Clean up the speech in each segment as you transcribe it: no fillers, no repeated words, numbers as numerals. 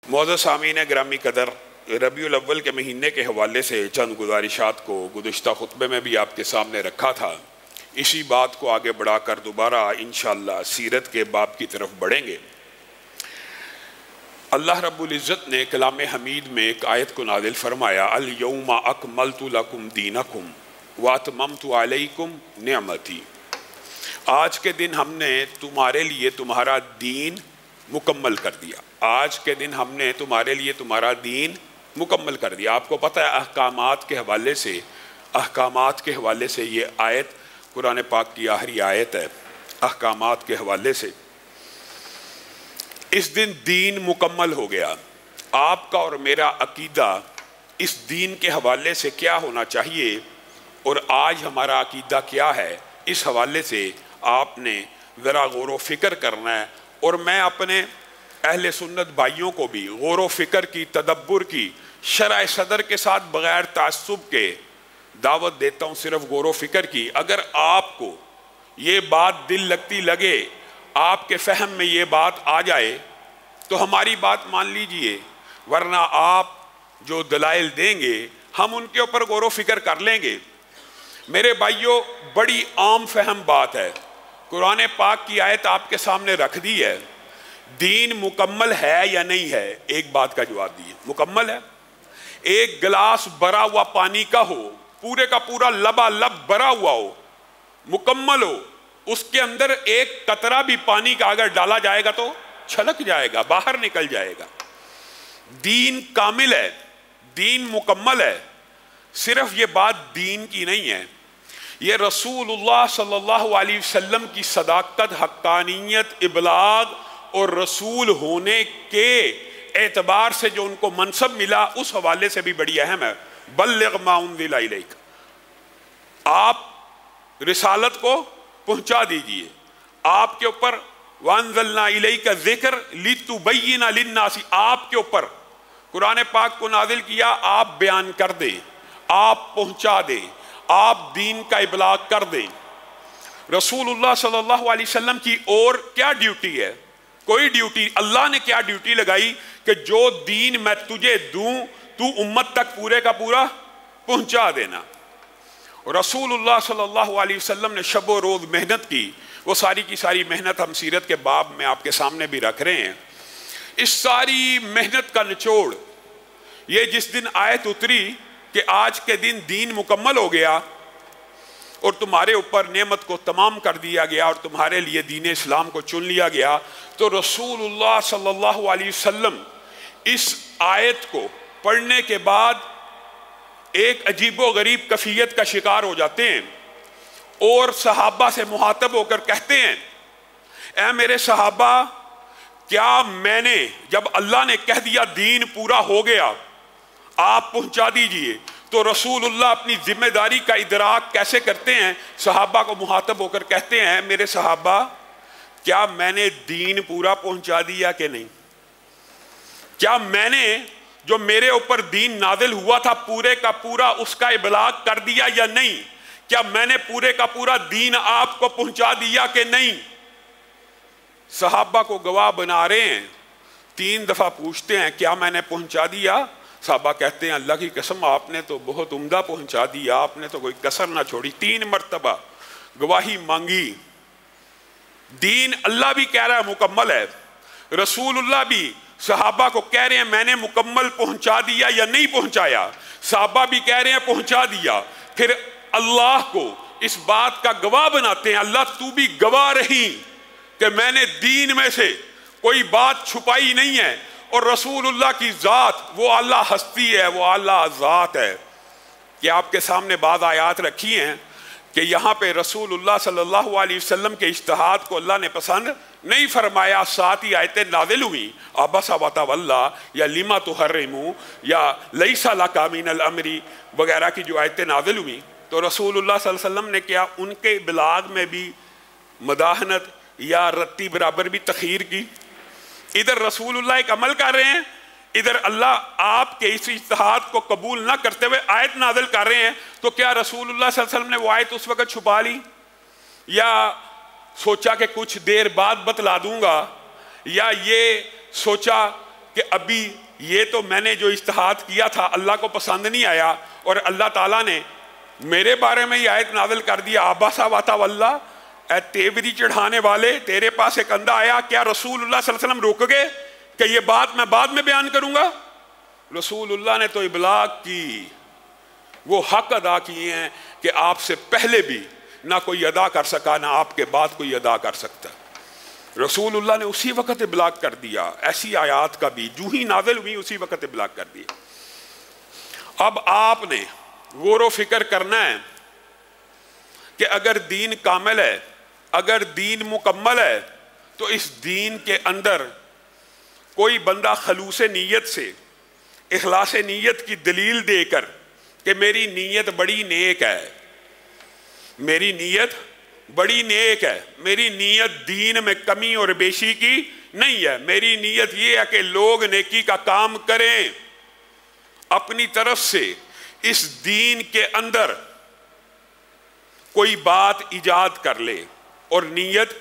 معزز سامعین گرامی قدر، ربیع الاول کے مہینے کے حوالے سے چند گزارشات کو گزشتہ خطبے میں بھی آپ کے سامنے رکھا تھا۔ اسی بات کو آگے بڑھا کر دوبارہ انشاءاللہ سیرت کے باب کی طرف بڑھیں گے۔ اللہ رب العزت نے کلام حمید میں ایک آیت کو نازل فرمایا، الیوم اکملت لکم دینکم واتممت علیکم نعمتی۔ آج کے دن ہم نے تمہارے لیے تمہارا دین مکمل کر دیا۔ آج کے دن ہم نے تمہارے لیے تمہارا دین مکمل کر دیا۔ آپ کو پتہ ہے احکامات کے حوالے سے یہ آیت قرآن پاک کی آخری آیت ہے۔ احکامات کے حوالے سے اس دن دین مکمل ہو گیا۔ آپ کا اور میرا عقیدہ اس دین کے حوالے سے کیا ہونا چاہیے اور آج ہمارا عقیدہ کیا ہے، اس حوالے سے آپ نے ذرا غور و فکر کرنا ہے۔ اور میں اپنے اہل سنت بھائیوں کو بھی غور و فکر کی، تدبر کی، شرح صدر کے ساتھ بغیر تعصب کے دعوت دیتا ہوں، صرف غور و فکر کی۔ اگر آپ کو یہ بات دل لگتی لگے، آپ کے فہم میں یہ بات آ جائے تو ہماری بات مان لیجئے، ورنہ آپ جو دلائل دیں گے ہم ان کے اوپر غور و فکر کر لیں گے۔ میرے بھائیوں، بڑی عام فہم بات ہے، قرآن پاک کی آیت آپ کے سامنے رکھ دی ہے، دین مکمل ہے یا نہیں ہے؟ ایک بات کا جواب دیئے، مکمل ہے۔ ایک گلاس بھرا ہوا پانی کا ہو، پورے کا پورا لبا لب بھرا ہوا ہو، مکمل ہو، اس کے اندر ایک قطرہ بھی پانی کا اگر ڈالا جائے گا تو چھلک جائے گا، باہر نکل جائے گا۔ دین کامل ہے، دین مکمل ہے۔ صرف یہ بات دین کی نہیں ہے، یہ رسول اللہ صلی اللہ علیہ وسلم کی صداقت، حقانیت، ابلاغ اور رسول ہونے کے اعتبار سے جو ان کو منصب ملا، اس حوالے سے بھی بڑی اہم ہے۔ بلغ ما انزل الیک، آپ رسالت کو پہنچا دیجئے۔ آپ کے اوپر وانزلنا الیک ذکر لتبین للناس، آپ کے اوپر قرآن پاک کو نازل کیا، آپ بیان کر دیں، آپ پہنچا دیں، آپ دین کا ابلاغ کر دیں۔ رسول اللہ صلی اللہ علیہ وسلم کی اور کیا ڈیوٹی ہے؟ کوئی ڈیوٹی، اللہ نے کیا ڈیوٹی لگائی کہ جو دین میں تجھے دوں تو امت تک پورے کا پورا پہنچا دینا۔ رسول اللہ صلی اللہ علیہ وسلم نے شب و روز محنت کی، وہ ساری کی ساری محنت ہم سیرت کے باب میں آپ کے سامنے بھی رکھ رہے ہیں۔ اس ساری محنت کا نچوڑ یہ جس دن آیت اتری کہ آج کے دن دین مکمل ہو گیا اور تمہارے اوپر نعمت کو تمام کر دیا گیا اور تمہارے لیے دین اسلام کو چن لیا گیا، تو رسول اللہ صلی اللہ علیہ وسلم اس آیت کو پڑھنے کے بعد ایک عجیب و غریب کیفیت کا شکار ہو جاتے ہیں اور صحابہ سے مخاطب ہو کر کہتے ہیں، اے میرے صحابہ، کیا میں نے جب اللہ نے کہہ دیا دین پورا ہو گیا، آپ پہنچا دیجئے، تو رسول اللہ اپنی ذمہ داری کا ادراک کیسے کرتے ہیں؟ صحابہ کو مخاطب ہو کر کہتے ہیں، میرے صحابہ، کیا میں نے دین پورا پہنچا دیا کہ نہیں؟ کیا میں نے جو میرے اوپر دین نازل ہوا تھا پورے کا پورا اس کا ابلاغ کر دیا یا نہیں؟ کیا میں نے پورے کا پورا دین آپ کو پہنچا دیا کہ نہیں؟ صحابہ کو گواہ بنا رہے ہیں، 3 دفعہ پوچھتے ہیں، کیا میں نے پہنچا دیا؟ صحابہ کہتے ہیں، اللہ کی قسم آپ نے تو بہت عمدہ پہنچا دیا، آپ نے تو کوئی کسر نہ چھوڑی۔ 3 مرتبہ گواہی مانگی۔ دین اللہ بھی کہہ رہا ہے مکمل ہے، رسول اللہ بھی صحابہ کو کہہ رہے ہیں میں نے مکمل پہنچا دیا یا نہیں پہنچایا؟ صحابہ بھی کہہ رہے ہیں پہنچا دیا۔ پھر اللہ کو اس بات کا گواہ بناتے ہیں، اللہ تو بھی گواہ رہی کہ میں نے دین میں سے کوئی بات چھپائی نہیں ہے، اور رسول اللہ کی ذات وہ اعلیٰ ہستی ہے، وہ اعلیٰ ذات ہے۔ کہ آپ کے سامنے بعض آیات رکھی ہیں کہ یہاں پہ رسول اللہ صلی اللہ علیہ وسلم کے اجتہاد کو اللہ نے پسند نہیں فرمایا، ساتھ ہی آیتیں نازل ہوئی، عبس وتولی یا لما تحرموا یا لیس لک من الامر وغیرہ کی جو آیتیں نازل ہوئی، تو رسول اللہ صلی اللہ علیہ وسلم نے کیا ان کے ابلاغ میں بھی مداحنت یا رتی برابر بھی تخیر کی؟ ادھر رسول اللہ ایک عمل کر رہے ہیں، ادھر اللہ آپ کے اس اجتہاد کو قبول نہ کرتے ہوئے آیت نازل کر رہے ہیں، تو کیا رسول اللہ صلی اللہ علیہ وسلم نے وہ آیت اس وقت چھپا لی، یا سوچا کہ کچھ دیر بعد بتلا دوں گا، یا یہ سوچا کہ ابھی یہ تو میں نے جو اجتہاد کیا تھا اللہ کو پسند نہیں آیا اور اللہ تعالیٰ نے میرے بارے میں یہ آیت نازل کر دیا آباسا واتا واللہ، اے تیوری چڑھانے والے تیرے پاس ایک اندھا آیا، کیا رسول اللہ صلی اللہ علیہ وسلم روک گئے کہ یہ بات میں بعد میں بیان کروں گا؟ رسول اللہ نے تو ابلاغ کی، وہ حق ادا کیے ہیں کہ آپ سے پہلے بھی نہ کوئی ادا کر سکا نہ آپ کے بعد کوئی ادا کر سکتا۔ رسول اللہ نے اسی وقت ابلاغ کر دیا، ایسی آیات کا بھی جو ہی نازل ہوئی اسی وقت ابلاغ کر دیا۔ اب آپ نے غور و فکر کرنا ہے کہ اگر دین کامل ہے، اگر دین مکمل ہے، تو اس دین کے اندر کوئی بندہ خلوص نیت سے، اخلاص نیت کی دلیل دے کر کہ میری نیت بڑی نیک ہے، میری نیت بڑی نیک ہے، میری نیت دین میں کمی اور بیشی کی نہیں ہے، میری نیت یہ ہے کہ لوگ نیکی کا کام کریں، اپنی طرف سے اس دین کے اندر کوئی بات ایجاد کر لے اور نیت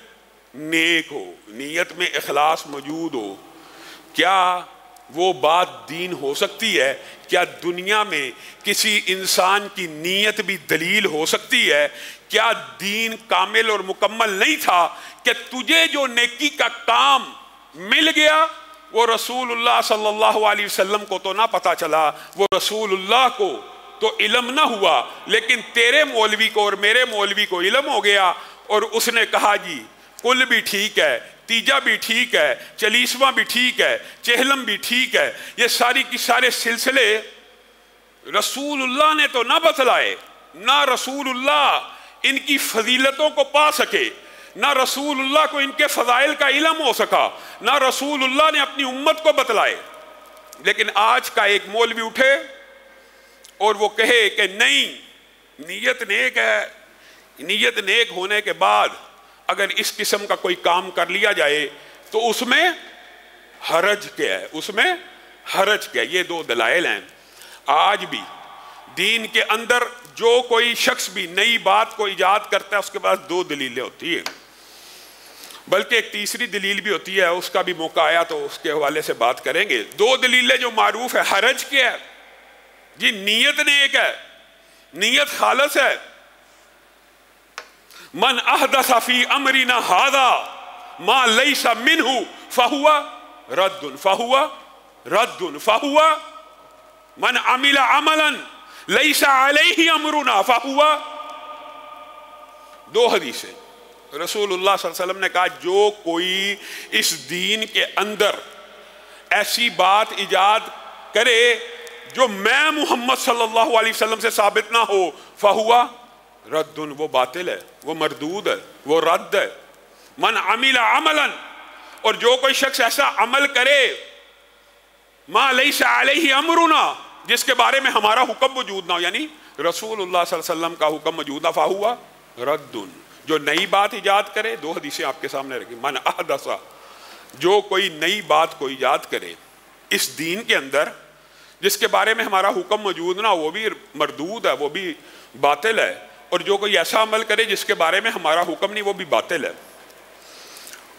نیک ہو، نیت میں اخلاص موجود ہو، کیا وہ بات دین ہو سکتی ہے؟ کیا دنیا میں کسی انسان کی نیت بھی دلیل ہو سکتی ہے؟ کیا دین کامل اور مکمل نہیں تھا کہ تجھے جو نیکی کا کام مل گیا وہ رسول اللہ صلی اللہ علیہ وسلم کو تو نہ پتا چلا، وہ رسول اللہ کو تو علم نہ ہوا، لیکن تیرے مولوی کو اور میرے مولوی کو علم ہو گیا اور اس نے کہا جی کل بھی ٹھیک ہے، تیجا بھی ٹھیک ہے، چلیسواں بھی ٹھیک ہے، چہلم بھی ٹھیک ہے، یہ ساری کی سارے سلسلے رسول اللہ نے تو نہ بتلائے، نہ رسول اللہ ان کی فضیلتوں کو پا سکے، نہ رسول اللہ کو ان کے فضائل کا علم ہو سکا، نہ رسول اللہ نے اپنی امت کو بتلائے۔ لیکن آج کا ایک مولوی اٹھے اور وہ کہے کہ نہیں، نیت نیک ہے، نیت نیک ہونے کے بعد اگر اس قسم کا کوئی کام کر لیا جائے تو اس میں حرج کیا ہے، اس میں حرج کیا ہے۔ یہ دو دلائل ہیں۔ آج بھی دین کے اندر جو کوئی شخص بھی نئی بات کو ایجاد کرتا ہے اس کے پاس دو دلیلیں ہوتی ہیں، بلکہ ایک تیسری دلیل بھی ہوتی ہے، اس کا بھی موقع آیا تو اس کے حوالے سے بات کریں گے۔ دو دلیلیں جو معروف ہے، حرج کیا ہے جی، نیت نیک ہے، نیت خالص ہے۔ من احدث فی امرنا ھذا ما لیس منہ فہو رد فہو من عمل عملا لیس علیہ امرنا فہو۔ دو حدیثیں رسول اللہ صلی اللہ علیہ وسلم نے کہا جو کوئی اس دین کے اندر ایسی بات ایجاد کرے جو میں محمد صلی اللہ علیہ وسلم سے ثابت نہ ہو فہو رد، وہ باطل ہے، وہ مردود ہے، وہ رد ہے۔ من عمل عملا، اور جو کوئی شخص ایسا عمل کرے ما لیس علیہ امرنا، جس کے بارے میں ہمارا حکم موجود نہ ہو، یعنی رسول اللہ صلی اللہ علیہ وسلم کا حکم موجود نہ، فہو رد، جو نئی بات ایجاد کرے۔ دو حدیثیں آپ کے سامنے رکھی، من احدث، جو کوئی نئی بات کو ایجاد کرے اس دین کے اندر جس کے بارے میں ہمارا حکم موجود نہ، وہ بھی مردود ہے، وہ بھی باطل ہے، اور جو کوئی ایسا عمل کرے جس کے بارے میں ہمارا حکم نہیں، وہ بھی باطل ہے۔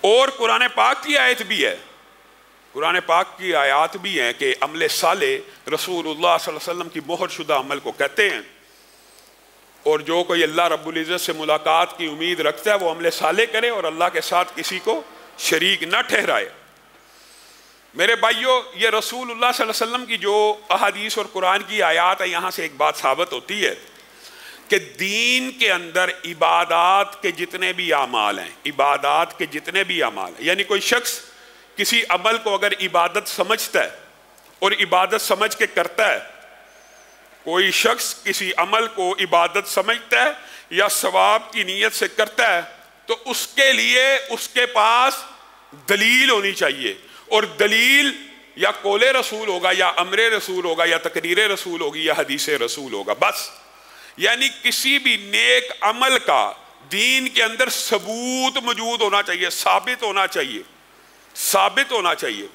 اور قرآن پاک کی آیت بھی ہے، قرآن پاک کی آیات بھی ہیں کہ عمل صالح رسول اللہ صلی اللہ علیہ وسلم کی مہر شدہ عمل کو کہتے ہیں، اور جو کوئی اللہ رب العزت سے ملاقات کی امید رکھتا ہے وہ عمل صالح کرے اور اللہ کے ساتھ کسی کو شریک نہ ٹھہرائے۔ میرے بھائیو، یہ رسول اللہ صلی اللہ علیہ وسلم کی جو احادیث اور قرآن کی آیات ہے، یہاں سے ایک بات ثابت ہوتی ہے کہ دین کے اندر عبادات کے جتنے بھی اعمال ہیں، عبادات کے جتنے بھی اعمال ہیں، یعنی کوئی شخص کسی عمل کو اگر عبادت سمجھتا ہے اور عبادت سمجھ کے کرتا ہے، کوئی شخص کسی عمل کو عبادت سمجھتا ہے یا ثواب کی نیت سے کرتا ہے تو اس کے لیے اس کے پاس دلیل ہونی چاہیے، اور دلیل یا قول رسول ہوگا یا امر رسول ہوگا یا تقریر رسول ہوگی یا حدیث رسول ہوگا، بس۔ یعنی کسی بھی نیک عمل کا دین کے اندر ثبوت موجود ہونا چاہیے، ثابت ہونا چاہیے، ثابت ہونا چاہیے۔